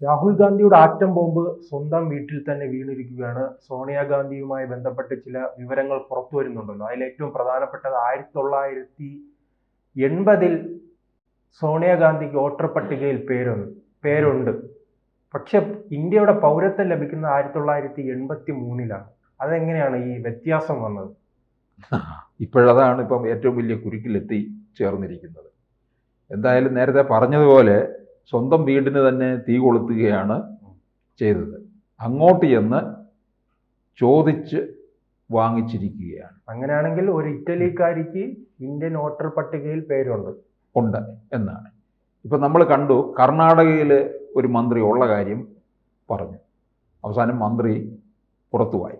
രാഹുൽ ഗാന്ധിയുടെ atom bomb സ്വന്തം വീട്ടിൽ തന്നെ വീണിരിക്കുകയാണ്. സോണിയാഗാന്ധിയുമായി ബന്ധപ്പെട്ട് ചില വിവരങ്ങൾ പുറത്തു വരുന്നുണ്ടല്ലോ. അതിൽ ഏറ്റവും പ്രധാനപ്പെട്ടത് 1980 സോണിയാഗാന്ധിക്ക് വോട്ടർ പട്ടികയിൽ പേരുണ്ട്. പക്ഷെ ഇന്ത്യയുടെ പൗരത്വം ലഭിക്കുന്നത് 1983 അതെങ്ങനെയാണ് ഈ വ്യത്യാസം വന്നത്? ഇപ്പോഴതാണ് ഇപ്പം ഏറ്റവും വലിയ കുരുക്കിലെത്തി ചേർന്നിരിക്കുന്നത്. എന്തായാലും നേരത്തെ പറഞ്ഞതുപോലെ സ്വന്തം വീടിന് തന്നെ തീ കൊളുത്തുകയാണ് ചെയ്തത്. അങ്ങോട്ട് ചെന്ന് ചോദിച്ച് വാങ്ങിച്ചിരിക്കുകയാണ്. അങ്ങനെയാണെങ്കിൽ ഒരു ഇറ്റലിക്കാരിക്ക് ഇന്ത്യൻ വോട്ടർ പട്ടികയിൽ പേരുണ്ട് എന്നാണ്. ഇപ്പം നമ്മൾ കണ്ടു, കർണാടകയിൽ ഒരു മന്ത്രി ഉള്ള കാര്യം പറഞ്ഞു, അവസാനം മന്ത്രി പുറത്തുപോയി.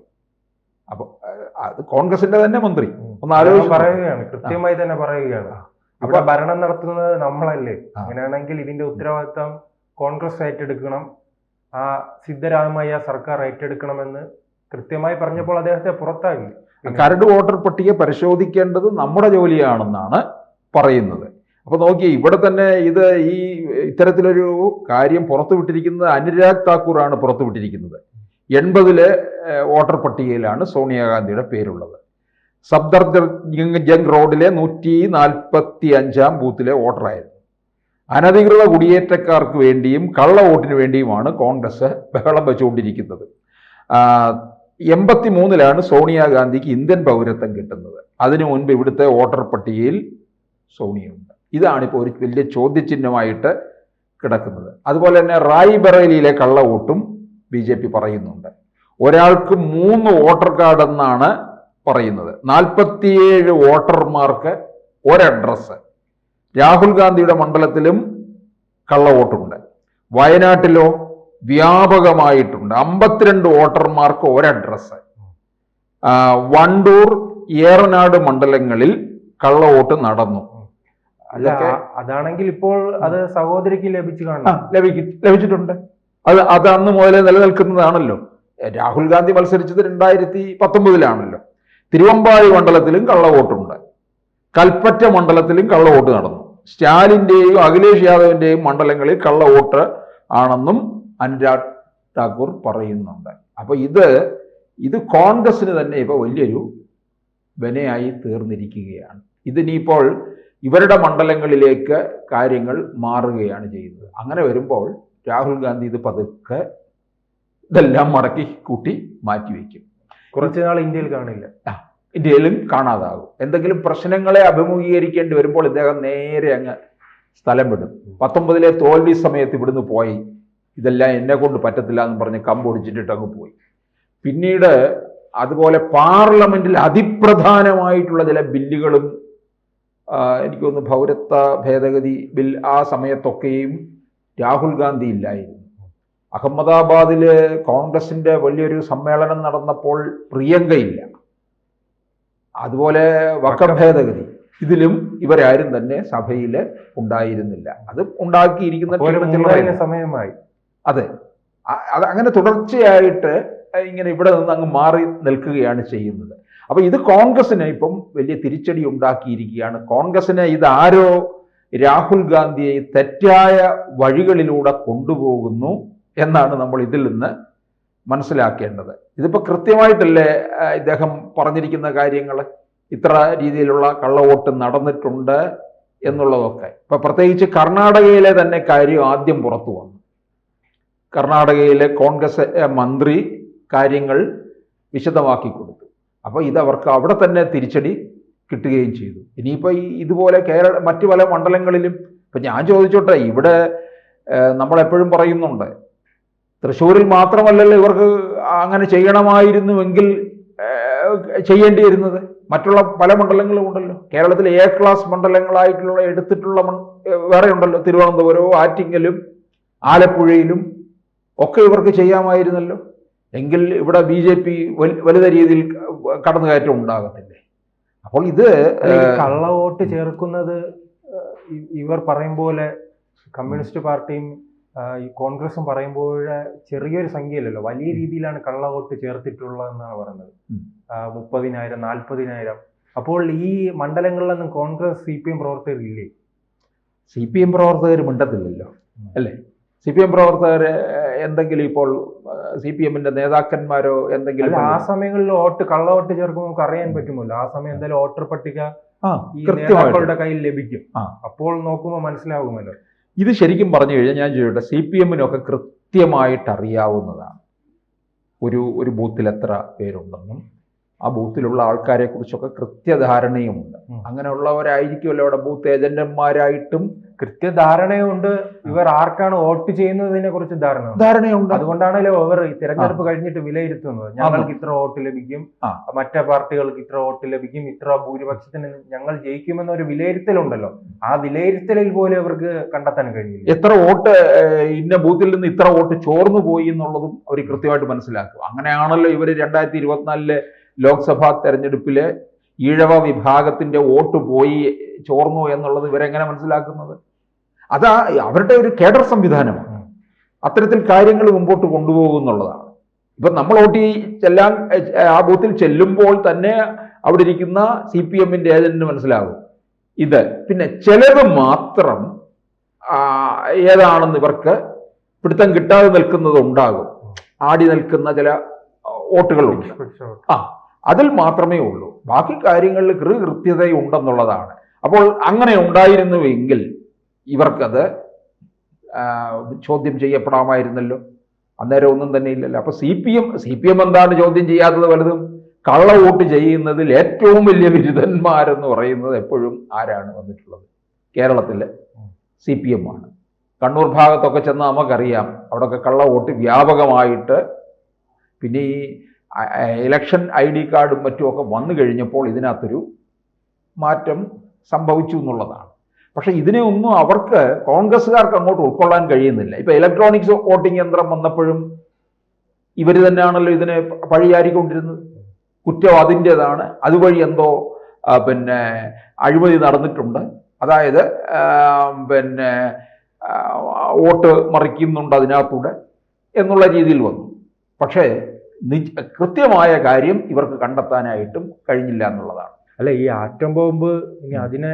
അപ്പോൾ അത് കോൺഗ്രസിന്റെ തന്നെ മന്ത്രി ഒന്ന് ആലോചിച്ച് പറയുകയാണ്, കൃത്യമായി തന്നെ പറയുകയാണ്, ഇവിടെ ഭരണം നടത്തുന്നത് നമ്മളല്ലേ, അങ്ങനെയാണെങ്കിൽ ഇതിന്റെ ഉത്തരവാദിത്തം കോൺഗ്രസ് ഏറ്റെടുക്കണം, ആ സിദ്ധരാമയ്യ സർക്കാർ ഏറ്റെടുക്കണമെന്ന് കൃത്യമായി പറഞ്ഞപ്പോൾ അദ്ദേഹത്തെ പുറത്താക്കി. കരട് വോട്ടർ പട്ടിക പരിശോധിക്കേണ്ടത് നമ്മുടെ ജോലിയാണെന്നാണ് പറയുന്നത്. അപ്പൊ നോക്കിയേ, ഇവിടെ തന്നെ ഈ ഇത്തരത്തിലൊരു കാര്യം പുറത്തുവിട്ടിരിക്കുന്നത് അനുരാഗ് താക്കൂറാണ് പുറത്തുവിട്ടിരിക്കുന്നത്. 80 വോട്ടർ പട്ടികയിലാണ് സോണിയാഗാന്ധിയുടെ പേരുള്ളത്. സഫ്ദർജംഗ് റോഡിലെ 145 ബൂത്തിലെ വോട്ടറായിരുന്നു. അനധികൃത കുടിയേറ്റക്കാർക്ക് വേണ്ടിയും കള്ള വോട്ടിന് വേണ്ടിയുമാണ് കോൺഗ്രസ് ബഹളം വെച്ചുകൊണ്ടിരിക്കുന്നത്. 83 സോണിയാഗാന്ധിക്ക് ഇന്ത്യൻ പൗരത്വം കിട്ടുന്നത്. അതിനു മുൻപ് ഇവിടുത്തെ വോട്ടർ പട്ടികയിൽ സോണിയുണ്ട്. ഇതാണിപ്പോൾ ഒരു വലിയ ചോദ്യചിഹ്നമായിട്ട് കിടക്കുന്നത്. അതുപോലെ തന്നെ റായ്ബറേലിയിലെ കള്ള വോട്ടും BJP പറയുന്നുണ്ട്. ഒരാൾക്ക് 3 വോട്ടർ കാർഡ് എന്നാണ് പറയുന്നത്. 47 വോട്ടർമാർക്ക് ഒരഡ്രസ്സ്. രാഹുൽ ഗാന്ധിയുടെ മണ്ഡലത്തിലും കള്ള വോട്ടുണ്ട്. വയനാട്ടിലോ വ്യാപകമായിട്ടുണ്ട്. 52 വോട്ടർമാർക്ക് ഒരഡ്രസ്സ്. വണ്ടൂർ, ഏറനാട് മണ്ഡലങ്ങളിൽ കള്ള വോട്ട് നടന്നു. അതാണെങ്കിൽ ഇപ്പോൾ അത് സഹോദരിക്ക് ലഭിച്ചിട്ടുണ്ട്. അത് അന്ന് മുതലേ നിലനിൽക്കുന്നതാണല്ലോ. രാഹുൽ ഗാന്ധി മത്സരിച്ചത് 2019 തിരുവമ്പാടി മണ്ഡലത്തിലും കള്ള വോട്ടുണ്ട്. കൽപ്പറ്റ മണ്ഡലത്തിലും കള്ള വോട്ട് നടന്നു. സ്റ്റാലിന്റെയും അഖിലേഷ് യാദവിന്റെയും മണ്ഡലങ്ങളിൽ കള്ള വോട്ട് ആണെന്നും അനുരാഗ് താക്കൂർ പറയുന്നുണ്ട്. അപ്പൊ ഇത് കോൺഗ്രസിന് തന്നെ ഇപ്പൊ വലിയൊരു വിനയായി തീർന്നിരിക്കുകയാണ്. ഇതിനിപ്പോൾ ഇവരുടെ മണ്ഡലങ്ങളിലേക്ക് കാര്യങ്ങൾ മാറുകയാണ് ചെയ്യുന്നത്. അങ്ങനെ വരുമ്പോൾ രാഹുൽ ഗാന്ധി ഇത് പതുക്കെ ഇതെല്ലാം മടക്കി കൂട്ടി മാറ്റിവെക്കും. കുറച്ചുനാൾ ഇന്ത്യയിൽ കാണില്ല, ഇന്ത്യയിലും കാണാതാകും. എന്തെങ്കിലും പ്രശ്നങ്ങളെ അഭിമുഖീകരിക്കേണ്ടി വരുമ്പോൾ ഇദ്ദേഹം നേരെ അങ്ങ് സ്ഥലം വിടും. 19 തോൽവി സമയത്ത് ഇവിടുന്ന് പോയി, ഇതെല്ലാം എന്നെ കൊണ്ട് പറ്റത്തില്ല എന്ന് പറഞ്ഞ് കമ്പൊടിച്ചിട്ട് അങ്ങ് പോയി. പിന്നീട് അതുപോലെ പാർലമെന്റിൽ അതിപ്രധാനമായിട്ടുള്ള ചില ബില്ലുകളും എനിക്ക് തോന്നുന്നു പൗരത്വ ഭേദഗതി ബിൽ, ആ സമയത്തൊക്കെയും രാഹുൽ ഗാന്ധി ഇല്ലായിരുന്നു. അഹമ്മദാബാദില് കോൺഗ്രസിന്റെ വലിയൊരു സമ്മേളനം നടന്നപ്പോൾ പ്രിയങ്കയില്ല. അതുപോലെ വഖഫ് ഭേദഗതി, ഇതിലും ഇവരാരും തന്നെ സഭയിൽ ഉണ്ടായിരുന്നില്ല. അത് ഉണ്ടാക്കിയിരിക്കുന്ന സമയമായി. അത് അങ്ങനെ തുടർച്ചയായിട്ട് ഇങ്ങനെ ഇവിടെ നിന്ന് അങ്ങ് മാറി നിൽക്കുകയാണ് ചെയ്യുന്നത്. അപ്പൊ ഇത് കോൺഗ്രസിന് ഇപ്പം വലിയ തിരിച്ചടി ഉണ്ടാക്കിയിരിക്കുകയാണ്. കോൺഗ്രസിന് ഇതാരോ രാഹുൽ ഗാന്ധിയെ തെറ്റായ വഴികളിലൂടെ കൊണ്ടുപോകുന്നു എന്നാണ് നമ്മൾ ഇതിൽ നിന്ന് മനസ്സിലാക്കേണ്ടത്. ഇതിപ്പോൾ കൃത്യമായിട്ടല്ലേ ഇദ്ദേഹം പറഞ്ഞിരിക്കുന്ന കാര്യങ്ങൾ, ഇത്ര രീതിയിലുള്ള കള്ളവോട്ട് നടന്നിട്ടുണ്ട് എന്നുള്ളതൊക്കെ. ഇപ്പൊ പ്രത്യേകിച്ച് കർണാടകയിലെ തന്നെ കാര്യം ആദ്യം പുറത്തു വന്നു. കർണാടകയിലെ കോൺഗ്രസ് മന്ത്രി കാര്യങ്ങൾ വിശദമാക്കി കൊടുത്തു. അപ്പോൾ ഇതവർക്ക് അവിടെ തന്നെ തിരിച്ചടി കിട്ടുകയും ചെയ്തു. ഇനിയിപ്പോൾ ഇതുപോലെ മറ്റു പല മണ്ഡലങ്ങളിലും ഇപ്പം ഞാൻ ചോദിച്ചോട്ടെ, ഇവിടെ നമ്മളെപ്പോഴും പറയുന്നുണ്ട്, തൃശ്ശൂരിൽ മാത്രമല്ലല്ലോ ഇവർക്ക് അങ്ങനെ ചെയ്യണമായിരുന്നുവെങ്കിൽ ചെയ്യേണ്ടിയിരുന്നത്. മറ്റുള്ള പല മണ്ഡലങ്ങളും ഉണ്ടല്ലോ. കേരളത്തിൽ A ക്ലാസ് മണ്ഡലങ്ങളായിട്ടുള്ള എടുത്തിട്ടുള്ള വേറെ ഉണ്ടല്ലോ. തിരുവനന്തപുരവും ആറ്റിങ്ങലും ആലപ്പുഴയിലും ഒക്കെ ഇവർക്ക് ചെയ്യാമായിരുന്നല്ലോ. എങ്കിൽ ഇവിടെ BJP വലുത രീതിയിൽ കടന്നുകയറ്റം ഉണ്ടാകത്തില്ലേ? അപ്പോൾ ഇത് കള്ള വോട്ട് ചേർക്കുന്നത് ഇവർ പറയും പോലെ കമ്മ്യൂണിസ്റ്റ് പാർട്ടിയും ഈ കോൺഗ്രസും പറയുമ്പോൾ ചെറിയൊരു സംഖ്യയല്ലല്ലോ, വലിയ രീതിയിലാണ് കള്ള വോട്ട് ചേർത്തിട്ടുള്ളതെന്നാണ് പറയുന്നത്. 30,000, 40,000. അപ്പോൾ ഈ മണ്ഡലങ്ങളിലൊന്നും കോൺഗ്രസ് CPM പ്രവർത്തകരില്ലേ? CPM പ്രവർത്തകർ മിണ്ടത്തില്ലല്ലോ, അല്ലേ? CPM പ്രവർത്തകർ എന്തെങ്കിലും ഇപ്പോൾ CPM-ന്റെ നേതാക്കന്മാരോ എന്തെങ്കിലും ആ സമയങ്ങളിൽ കള്ള വോട്ട് ചേർക്കുമ്പോൾ നമുക്ക് അറിയാൻ പറ്റുമല്ലോ. ആ സമയം എന്തായാലും വോട്ടർ പട്ടിക ഈ കൃത്യമായിട്ട് നേതാക്കളുടെ കയ്യിൽ ലഭിക്കും. അപ്പോൾ നോക്കുമ്പോൾ മനസ്സിലാകുമല്ലോ. ഇത് ശരിക്കും പറഞ്ഞു കഴിഞ്ഞാൽ ഞാൻ ചോദിക്കട്ടെ, CPM-നൊക്കെ കൃത്യമായിട്ട് അറിയാവുന്നതാണ് ഒരു ബൂത്തിൽ എത്ര പേരുണ്ടെന്നും ആ ബൂത്തിലുള്ള ആൾക്കാരെ കുറിച്ചൊക്കെ കൃത്യധാരണയുമുണ്ട്. അങ്ങനെയുള്ളവരായിരിക്കുമല്ലോ അവിടെ ബൂത്ത് ഏജന്റന്മാരായിട്ടും കൃത്യധാരണയുണ്ട്. ഇവർ ആർക്കാണ് വോട്ട് ചെയ്യുന്നതിനെ കുറിച്ച് ധാരണയുണ്ട്. അതുകൊണ്ടാണല്ലോ അവർ തിരഞ്ഞെടുപ്പ് കഴിഞ്ഞിട്ട് വിലയിരുത്തുന്നത്. ഞങ്ങൾക്ക് ഇത്ര വോട്ട് ലഭിക്കും, മറ്റേ പാർട്ടികൾക്ക് ഇത്ര വോട്ട് ലഭിക്കും, ഇത്ര ഭൂരിപക്ഷത്തിന് ഞങ്ങൾ ജയിക്കുമെന്ന ഒരു വിലയിരുത്തലുണ്ടല്ലോ. ആ വിലയിരുത്തലിൽ പോലും അവർക്ക് കണ്ടെത്താൻ കഴിയില്ല. എത്ര വോട്ട് ഇന്ന ബൂത്തിൽ നിന്ന് ഇത്ര വോട്ട് ചോർന്നു പോയി എന്നുള്ളതും അവർ കൃത്യമായിട്ട് മനസ്സിലാക്കും. അങ്ങനെയാണല്ലോ ഇവർ 2024 ലോക്സഭാ തെരഞ്ഞെടുപ്പില് ഈഴവ വിഭാഗത്തിന്റെ വോട്ട് പോയി ചോർന്നു എന്നുള്ളത് ഇവരെങ്ങനെ മനസ്സിലാക്കുന്നത്? അതാ അവരുടെ ഒരു കേഡർ സംവിധാനമാണ്. അത്തരത്തിൽ കാര്യങ്ങൾ മുമ്പോട്ട് കൊണ്ടുപോകുന്നുള്ളതാണ്. ഇപ്പൊ നമ്മൾ വോട്ട് ചെല്ലാൻ ആ ബൂത്തിൽ ചെല്ലുമ്പോൾ തന്നെ അവിടെ ഇരിക്കുന്ന CPM-ന്റെ ഏജന്റിന് മനസ്സിലാകും ഇത്. പിന്നെ ചിലത് മാത്രം ഏതാണെന്ന് ഇവർക്ക് പിടുത്തം കിട്ടാതെ നിൽക്കുന്നത് ഉണ്ടാകും. ആടി നിൽക്കുന്ന ചില വോട്ടുകളുണ്ട്. അതിൽ മാത്രമേ ഉള്ളൂ. ബാക്കി കാര്യങ്ങളിൽ കൃത്യതയുണ്ടെന്നുള്ളതാണ്. അപ്പോൾ അങ്ങനെ ഉണ്ടായിരുന്നുവെങ്കിൽ ഇവർക്കത് ചോദ്യം ചെയ്യപ്പെടാമായിരുന്നല്ലോ. അന്നേരം ഒന്നും തന്നെ ഇല്ലല്ലോ. അപ്പൊ CPM എന്താണ് ചോദ്യം ചെയ്യാത്തത്? വലുതും കള്ള വോട്ട് ചെയ്യുന്നതിൽ ഏറ്റവും വലിയ ബിരുദന്മാരെന്ന് പറയുന്നത് എപ്പോഴും ആരാണ് വന്നിട്ടുള്ളത്? കേരളത്തിലെ CPM ആണ്. കണ്ണൂർ ഭാഗത്തൊക്കെ ചെന്ന് നമുക്കറിയാം, അവിടെയൊക്കെ കള്ള വോട്ട് വ്യാപകമായിട്ട്. പിന്നെ ഈ ഇലക്ഷൻ ID കാർഡും മറ്റുമൊക്കെ വന്നു കഴിഞ്ഞപ്പോൾ ഇതിനകത്തൊരു മാറ്റം സംഭവിച്ചു എന്നുള്ളതാണ്. പക്ഷെ ഇതിനെ ഒന്നും അവർക്ക് കോൺഗ്രസ്സുകാർക്ക് അങ്ങോട്ട് ഉൾക്കൊള്ളാൻ കഴിയുന്നില്ല. ഇപ്പൊ ഇലക്ട്രോണിക്സ് വോട്ടിംഗ് യന്ത്രം വന്നപ്പോഴും ഇവർ തന്നെയാണല്ലോ ഇതിനെ പഴിയാരിക്കൊണ്ടിരുന്നത്. കുറ്റം അതിൻ്റെതാണ്, അതുവഴി എന്തോ അഴിമതി നടന്നിട്ടുണ്ട്, അതായത് വോട്ട് മറിക്കുന്നുണ്ട് അതിനകത്തൂടെ എന്നുള്ള രീതിയിൽ വന്നു. പക്ഷേ കൃത്യമായ കാര്യം ഇവർക്ക് കണ്ടെത്താനായിട്ടും കഴിഞ്ഞില്ല എന്നുള്ളതാണ്. അല്ല, ഈ ആറ്റം ബോംബ് ഇനി അതിനെ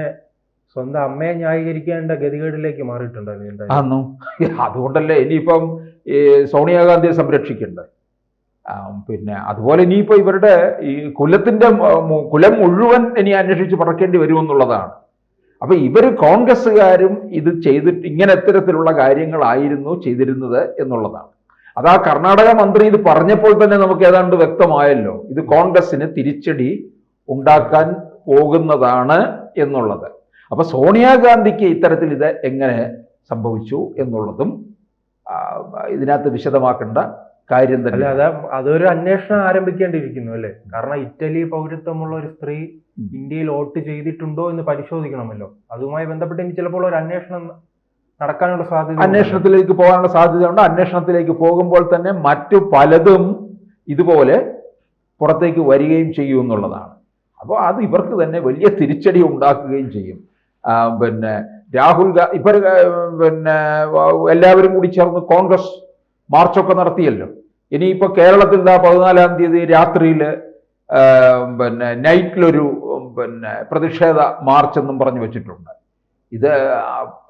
സ്വന്തം അമ്മയെ ന്യായീകരിക്കേണ്ട ഗതികേടിലേക്ക് മാറിയിട്ടുണ്ടായിരുന്നു. അതുകൊണ്ടല്ലേ ഇനിയിപ്പം ഈ സോണിയാഗാന്ധിയെ സംരക്ഷിക്കേണ്ടത്. പിന്നെ അതുപോലെ ഇനിയിപ്പോൾ ഇവരുടെ ഈ കുലം മുഴുവൻ ഇനി അന്വേഷിച്ച് പറക്കേണ്ടി വരുമെന്നുള്ളതാണ്. അപ്പൊ ഇവർ കോൺഗ്രസ്സുകാരും ഇത് ചെയ്തിട്ട് ഇങ്ങനെ ഇത്തരത്തിലുള്ള കാര്യങ്ങളായിരുന്നു ചെയ്തിരുന്നത് എന്നുള്ളതാണ്. അത് ആ കർണാടക മന്ത്രി ഇത് പറഞ്ഞപ്പോൾ തന്നെ നമുക്ക് ഏതാണ്ട് വ്യക്തമായല്ലോ ഇത് കോൺഗ്രസിന് തിരിച്ചടി ഉണ്ടാക്കാൻ പോകുന്നതാണ് എന്നുള്ളത്. അപ്പൊ സോണിയാഗാന്ധിക്ക് ഇത്തരത്തിൽ ഇത് എങ്ങനെ സംഭവിച്ചു എന്നുള്ളതും ഇതിനകത്ത് വിശദമാക്കേണ്ട കാര്യം തന്നെ. അതൊരു അന്വേഷണം ആരംഭിക്കേണ്ടിയിരിക്കുന്നു അല്ലേ? കാരണം ഇറ്റലി പൗരത്വമുള്ള ഒരു സ്ത്രീ ഇന്ത്യയിൽ വോട്ട് ചെയ്തിട്ടുണ്ടോ എന്ന് പരിശോധിക്കണമല്ലോ. അതുമായി ബന്ധപ്പെട്ട് ഇനി ചിലപ്പോൾ ഒരു അന്വേഷണം നടക്കാനുള്ള സാധ്യത, അന്വേഷണത്തിലേക്ക് പോകാനുള്ള സാധ്യതയുണ്ട്. അന്വേഷണത്തിലേക്ക് പോകുമ്പോൾ തന്നെ മറ്റു പലതും ഇതുപോലെ പുറത്തേക്ക് വരികയും ചെയ്യും എന്നുള്ളതാണ്. അപ്പോൾ അത് ഇവർക്ക് തന്നെ വലിയ തിരിച്ചടി ഉണ്ടാക്കുകയും ചെയ്യും. രാഹുൽ എല്ലാവരും കൂടി ചേർന്ന് കോൺഗ്രസ് മാർച്ചൊക്കെ നടത്തിയല്ലോ. ഇനിയിപ്പോൾ കേരളത്തിൽ 14-ാം തീയതി രാത്രിയിൽ നൈറ്റിലൊരു പ്രതിഷേധ മാർച്ച് എന്നും പറഞ്ഞു വെച്ചിട്ടുണ്ട്.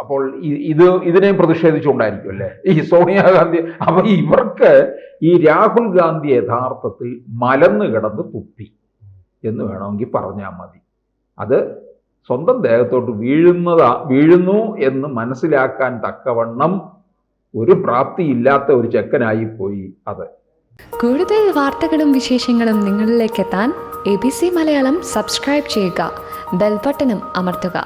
അപ്പോൾ ഇതിനെയും പ്രതിഷേധിച്ചുകൊണ്ടായിരിക്കും അല്ലേ ഈ സോണിയാഗാന്ധി. അപ്പൊ ഇവർക്ക് ഈ രാഹുൽ ഗാന്ധി യഥാർത്ഥത്തിൽ മലന്ന് കിടന്ന് എന്ന് വേണമെങ്കിൽ പറഞ്ഞാൽ മതി. അത് സ്വന്തം ദേഹത്തോട്ട് വീഴുന്നു എന്ന് മനസ്സിലാക്കാൻ തക്കവണ്ണം ഒരു പ്രാപ്തിയില്ലാത്ത ഒരു ചെക്കനായി പോയി അത്. കൂടുതൽ വാർത്തകളും വിശേഷങ്ങളും നിങ്ങളിലേക്ക് എത്താൻ ABC മലയാളം സബ്സ്ക്രൈബ് ചെയ്യുക, ബെൽ ബട്ടണും അമർത്തുക.